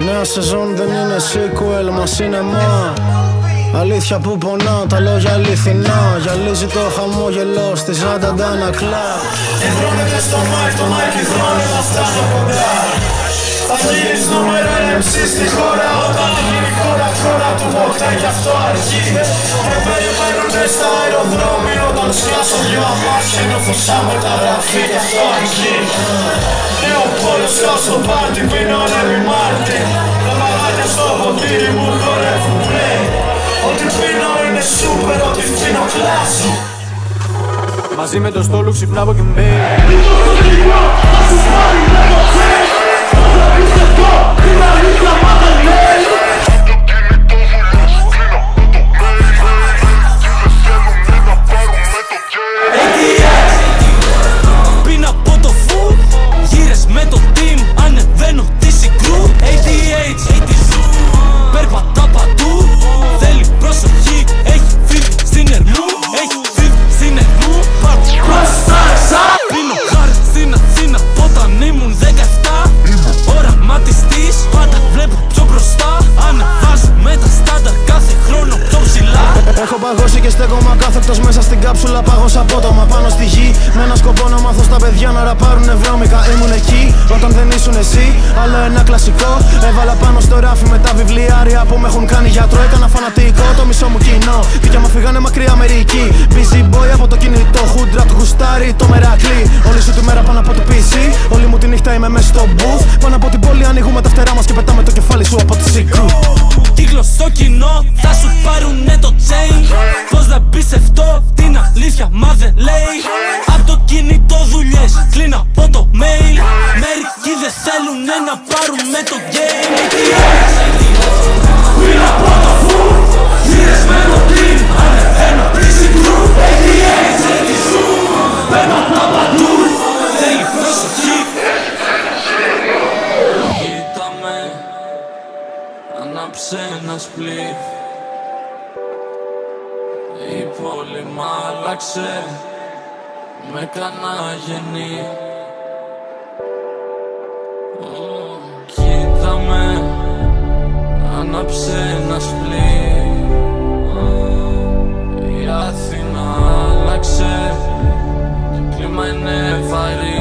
Νέα σεζόν δεν είναι sequel, μα σινεμά. Αλήθεια που πονά, τα λόγια αληθινά. Γυαλίζει το χαμόγελο στη ζάντα αντανακλά. Υδρώνεται στο mic, το mic υδρώνει, θα φτάνω κοντά. Θα γίνεις νούμερο MC στη χώρα. Όταν γίνει χώρα του Μόκτα, γι' αυτό αρκεί. Με περιμένουνε στα αεροδρόμιο. Όταν σκάσω δυο αμάξια νιώθω σαν μεταγραφή, γι' αυτό αρκεί. Νέο πόλος στο πάρτι, πίνω Ρέμι Μάρτιν. Τα μαγάλια στο ποτήρι μου χορεύουν play. Ό,τι πίνω είναι σούπερ, ό,τι φτύνω κλάσι. Μαζί με το στόλου ξυπνάω και μπέι. Θα σου πάρει με το τσέι. Θα πεις εδώ, είναι αλήθεια μα δεν λέει. Πίνα από το food, γύρες με το team, ανεβαίνω τη συγκρού. ADH, περπατά παντού, θέλει προσοχή, έχει φύγει στην Ερμού. Έχει φύγει στην Ερμού, πίνω χάρη στην Αθήνα όταν ήμουν 17. Οραματιστής, πάντα βλέπω πιο μπροστά. Ανεβάζει με τα στάνταρ κάθε χρόνο πιο ψηλά. Έχω παγώσει και στέκομαι ακάθεκτος μέσα στην κάψουλα. Πάγωσα απότομα πάνω στη γη. Με ένα σκοπό να μάθω στα παιδιά να ραπάρουνε βρώμικα. Ήμουν εκεί όταν δεν ήσουν εσύ. Άλλο ένα κλασικό. Έβαλα πάνω στο ράφι με τα βιβλιάρια που με έχουν κάνει γιατρό. Έκανα φανατικό το μισό μου κοινό. Κι άμα φύγανε μακριά μερικοί. Busy boy από το κινητό. Χούντρα του γουστάρι το μερακλή. Όλη σου τη μέρα πάνω από το PC. Όλη μου τη νύχτα είμαι μέσα στο booth. Πάνω από την πόλη ανοίγουμε τα φτερά μας και πετάμε το κεφάλι σου από τη συγκρού. Κύκλο στο κοινό, θα σου πάρουνε το chain. Πώς να πιστευτώ την αλήθεια, μα δεν λέει. Απ' το κινητό δουλειές, κλείνω από το mail. Μερικοί δεν θέλουνε να πάρουν με το game. Πίνα από το food, γύρες με το team, ανεβαίνω τη συγκρού. ADH, περπατά παντού, θέλει προσοχή. Κοίτα με, ανάψε ένα σπλίτ. Η πόλη μ' άλλαξε, με κάνα γεννή. Κοίτα με, ανάψε ένα σπλίτ. Η Αθήνα άλλαξε, το κλίμα είναι βαρύ.